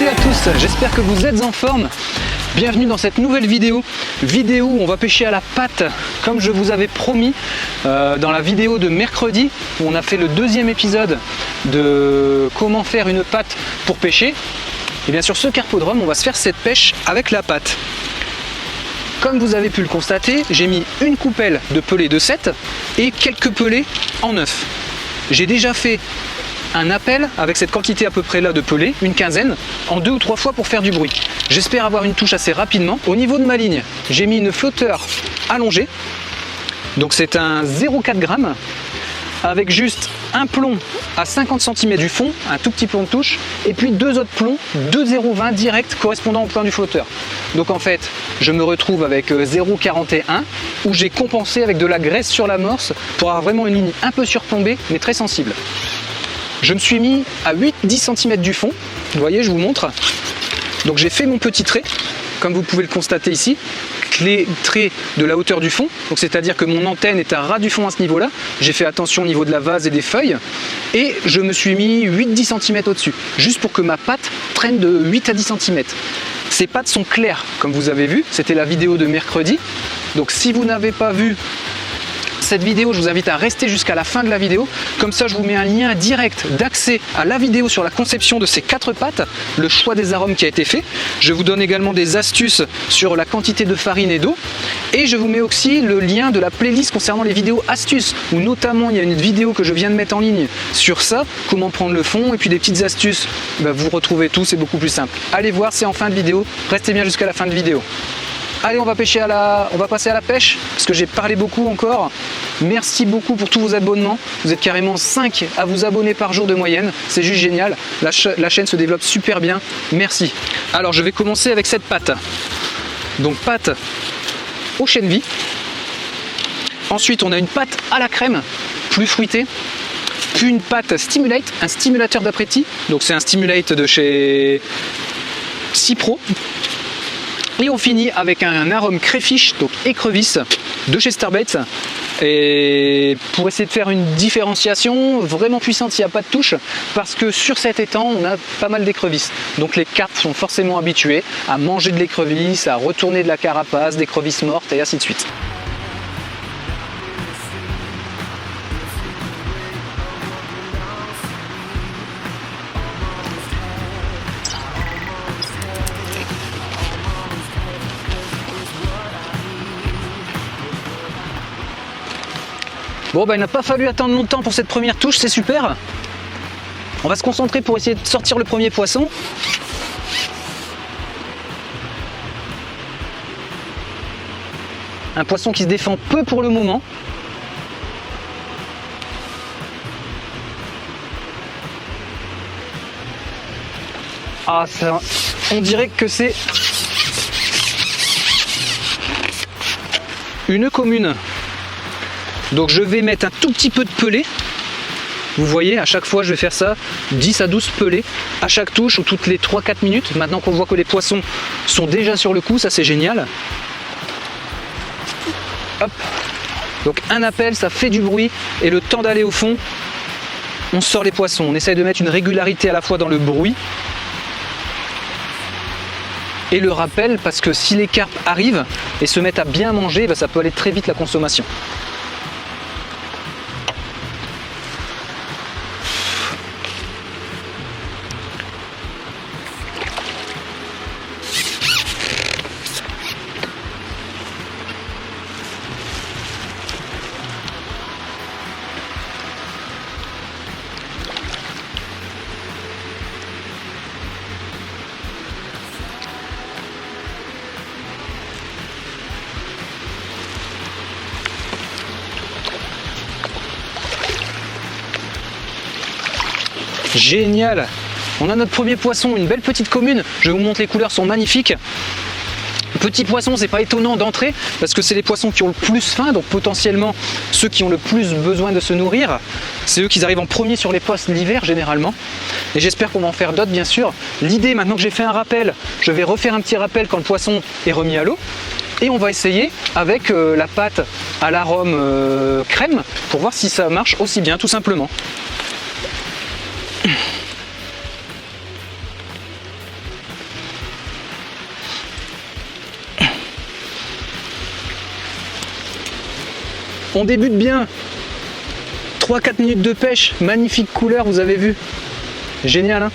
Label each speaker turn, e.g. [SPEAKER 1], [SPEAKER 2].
[SPEAKER 1] toutes et à tous, j'espère que vous êtes en forme. Bienvenue dans cette nouvelle vidéo où on va pêcher à la patte comme je vous avais promis dans la vidéo de mercredi où on a fait le deuxième épisode de comment faire une patte pour pêcher. Et bien sur ce carpodrome on va se faire cette pêche avec la patte. Comme vous avez pu le constater, j'ai mis une coupelle de pelés de 7 et quelques pelés en 9. J'ai déjà fait un appel avec cette quantité à peu près là de pelés, une quinzaine, en 2 ou 3 fois pour faire du bruit. J'espère avoir une touche assez rapidement. Au niveau de ma ligne, j'ai mis une flotteur allongée. Donc c'est un 0,4 g avec juste un plomb à 50 cm du fond, un tout petit plomb de touche, et puis deux autres plombs, 2,020 direct correspondant au point du flotteur. Donc en fait, je me retrouve avec 0,41 où j'ai compensé avec de la graisse sur l'amorce pour avoir vraiment une ligne un peu surplombée mais très sensible. Je me suis mis à 8-10 cm du fond, vous voyez, je vous montre. Donc j'ai fait mon petit trait, comme vous pouvez le constater ici, les traits de la hauteur du fond, donc c'est-à-dire que mon antenne est à ras du fond à ce niveau-là. J'ai fait attention au niveau de la vase et des feuilles, et je me suis mis 8-10 cm au-dessus, juste pour que ma patte prenne de 8 à 10 cm. Ces pattes sont claires, comme vous avez vu, c'était la vidéo de mercredi. Donc si vous n'avez pas vu cette vidéo, je vous invite à rester jusqu'à la fin de la vidéo, comme ça je vous mets un lien direct d'accès à la vidéo sur la conception de ces 4 pattes, le choix des arômes qui a été fait. Je vous donne également des astuces sur la quantité de farine et d'eau, et je vous mets aussi le lien de la playlist concernant les vidéos astuces, où notamment il y a une vidéo que je viens de mettre en ligne sur ça, comment prendre le fond, et puis des petites astuces, vous retrouvez tout, c'est beaucoup plus simple. Allez voir, c'est en fin de vidéo, restez bien jusqu'à la fin de vidéo. Allez, on va passer à la pêche, parce que j'ai parlé beaucoup encore. Merci beaucoup pour tous vos abonnements. Vous êtes carrément 5 à vous abonner par jour de moyenne. C'est juste génial. La chaîne se développe super bien. Merci. Alors, je vais commencer avec cette patte. Donc, patte au chènevis. Ensuite, on a une patte à la crème, plus fruitée. Puis une patte stimulate, un stimulateur d'appétit. Donc, c'est un stimulate de chez Cipro. Et on finit avec un arôme crayfish, donc écrevisse, de chez Starbaits. Et pour essayer de faire une différenciation vraiment puissante, il n'y a pas de touche, parce que sur cet étang, on a pas mal d'écrevisses. Donc les carpes sont forcément habitués à manger de l'écrevisse, à retourner de la carapace, d'écrevisses mortes et ainsi de suite. Bon, il n'a pas fallu attendre longtemps pour cette première touche, c'est super. On va se concentrer pour essayer de sortir le premier poisson. Un poisson qui se défend peu pour le moment. Ah, ça, on dirait que c'est une commune. Donc je vais mettre un tout petit peu de pelé. Vous voyez, à chaque fois je vais faire ça, 10 à 12 pelés à chaque touche ou toutes les 3-4 minutes. Maintenant qu'on voit que les poissons sont déjà sur le coup, ça c'est génial. Hop. Donc un appel, ça fait du bruit, et le temps d'aller au fond, on sort les poissons. On essaye de mettre une régularité à la fois dans le bruit et le rappel, parce que si les carpes arrivent et se mettent à bien manger, ça peut aller très vite la consommation. Génial! On a notre premier poisson, une belle petite commune. Je vous montre, les couleurs sont magnifiques. Petit poisson, c'est pas étonnant d'entrée parce que c'est les poissons qui ont le plus faim, donc potentiellement ceux qui ont le plus besoin de se nourrir. C'est eux qui arrivent en premier sur les postes l'hiver généralement. Et j'espère qu'on va en faire d'autres bien sûr. L'idée, maintenant que j'ai fait un rappel, je vais refaire un petit rappel quand le poisson est remis à l'eau. Et on va essayer avec la pâte à l'arôme crème pour voir si ça marche aussi bien tout simplement. On débute bien. 3-4 minutes de pêche, magnifique couleur, vous avez vu. Génial, hein?